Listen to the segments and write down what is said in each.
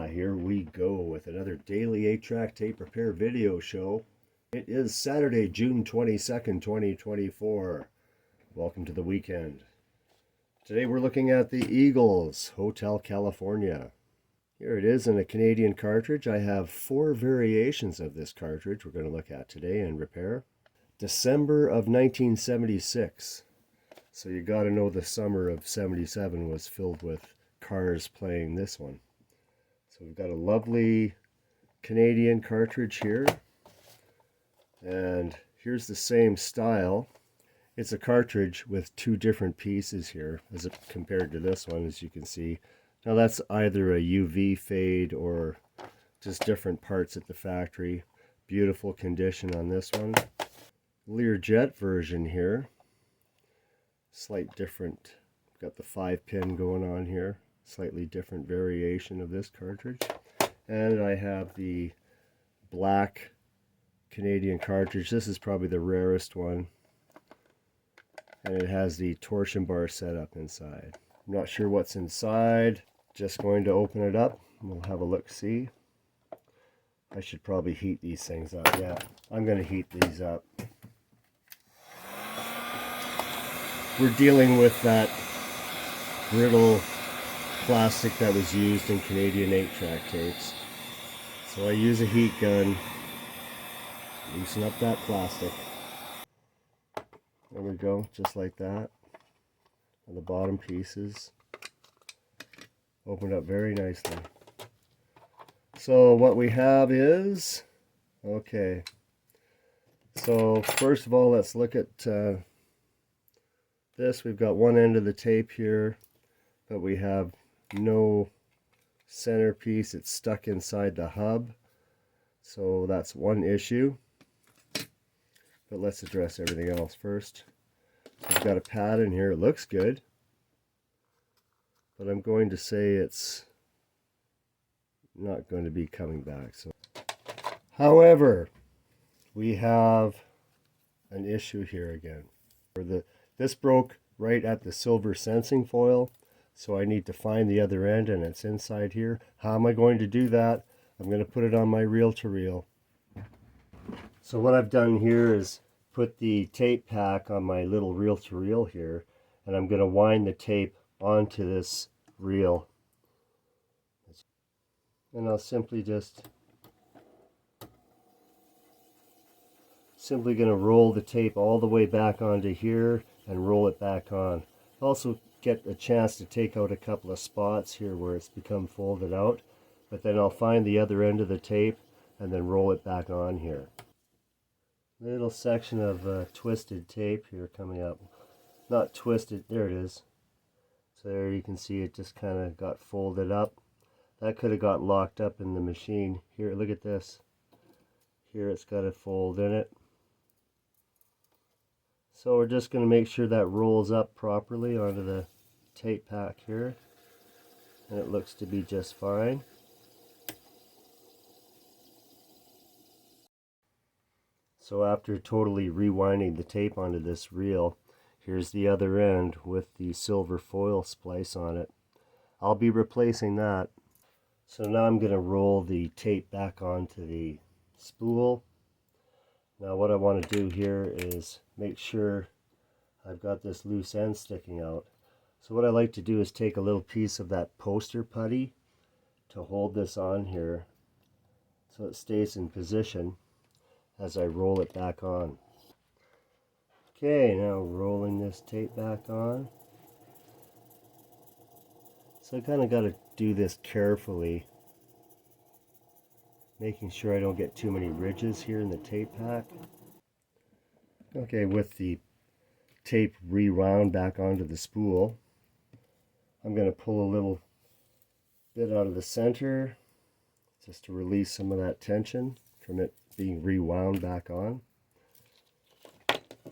Here we go with another daily 8-track tape repair video show. It is Saturday, June 22nd, 2024. Welcome to the weekend. Today we're looking at the Eagles, Hotel California. Here it is in a Canadian cartridge. I have 4 variations of this cartridge we're going to look at today and repair. December of 1976. So you got to know the summer of 77 was filled with cars playing this one. So we've got a lovely Canadian cartridge here, and here's the same style. It's a cartridge with 2 different pieces here as compared to this one, as you can see. Now that's either a UV fade or just different parts at the factory. Beautiful condition on this one. Learjet version here. Slight different, got the 5-pin going on here. Slightly different variation of this cartridge. And I have the black Canadian cartridge. This is probably the rarest one. And it has the torsion bar setup inside. I'm not sure what's inside. Just going to open it up. We'll have a look-see. I should probably heat these things up. Yeah, I'm going to heat these up. We're dealing with that brittle plastic that was used in Canadian 8-track tapes. So I use a heat gun, loosen up that plastic. There we go, just like that. And the bottom pieces opened up very nicely. So what we have is, okay, so first of all, let's look at this. We've got one end of the tape here, but we have no centerpiece. It's stuck inside the hub, so that's one issue. But let's address everything else first. So we've got a pad in here. It looks good, but I'm going to say it's not going to be coming back. So, however, we have an issue here again. This broke right at the silver sensing foil. So I need to find the other end, and it's inside here. How am I going to do that? I'm going to put it on my reel-to-reel. So what I've done here is put the tape pack on my little reel-to-reel here, and I'm going to wind the tape onto this reel. And I'll simply going to roll the tape all the way back onto here and roll it back on. Also get a chance to take out a couple of spots here where it's become folded out, but then I'll find the other end of the tape and then roll it back on here. Little section of twisted tape here coming up. Not twisted, there it is. So there you can see it just kind of got folded up. That could have got locked up in the machine. Here, look at this. Here it's got a fold in it. So we're just going to make sure that rolls up properly onto the tape pack here. And it looks to be just fine. So after totally rewinding the tape onto this reel, here's the other end with the silver foil splice on it. I'll be replacing that. So now I'm going to roll the tape back onto the spool. Now what I want to do here is make sure I've got this loose end sticking out. So what I like to do is take a little piece of that poster putty to hold this on here so it stays in position as I roll it back on. Okay, now rolling this tape back on. So I kind of got to do this carefully, making sure I don't get too many ridges here in the tape pack. Okay, with the tape rewound back onto the spool, I'm going to pull a little bit out of the center just to release some of that tension from it being rewound back on.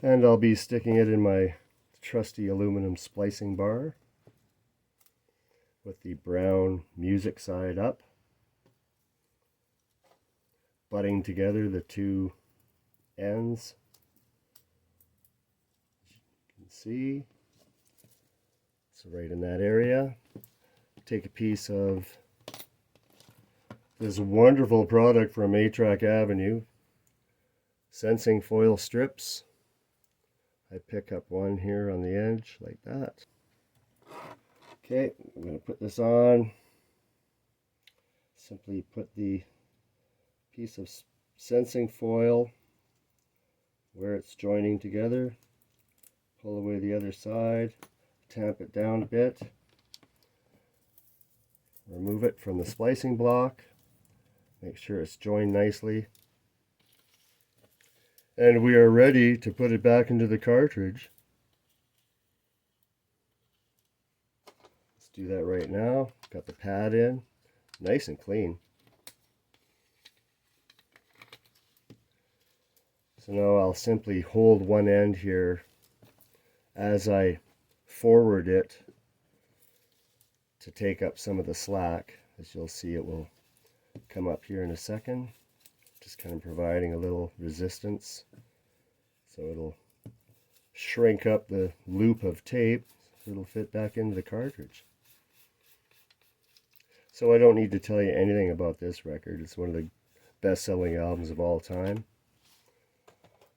And I'll be sticking it in my trusty aluminum splicing bar with the brown music side up, butting together the 2 ends. As you can see, so right in that area, take a piece of this wonderful product from A-Track Avenue, sensing foil strips. I pick up one here on the edge like that. Okay, I'm going to put this on. Simply put the piece of sensing foil where it's joining together, pull away the other side, tamp it down a bit, remove it from the splicing block, make sure it's joined nicely, and we are ready to put it back into the cartridge. Let's do that right now. Got the pad in, nice and clean. So now I'll simply hold one end here as I forward it to take up some of the slack. As you'll see, it will come up here in a second. Just kind of providing a little resistance. So it'll shrink up the loop of tape so it'll fit back into the cartridge. So I don't need to tell you anything about this record. It's one of the best-selling albums of all time.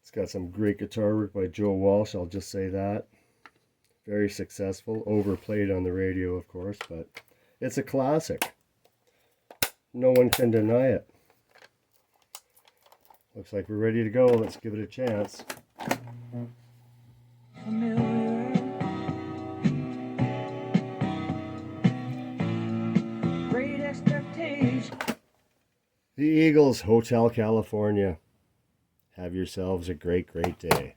It's got some great guitar work by Joe Walsh, I'll just say that. Very successful, overplayed on the radio of course, but it's a classic. No one can deny it. Looks like we're ready to go. Let's give it a chance. Great expectation. The Eagles, Hotel California. Have yourselves a great, great day.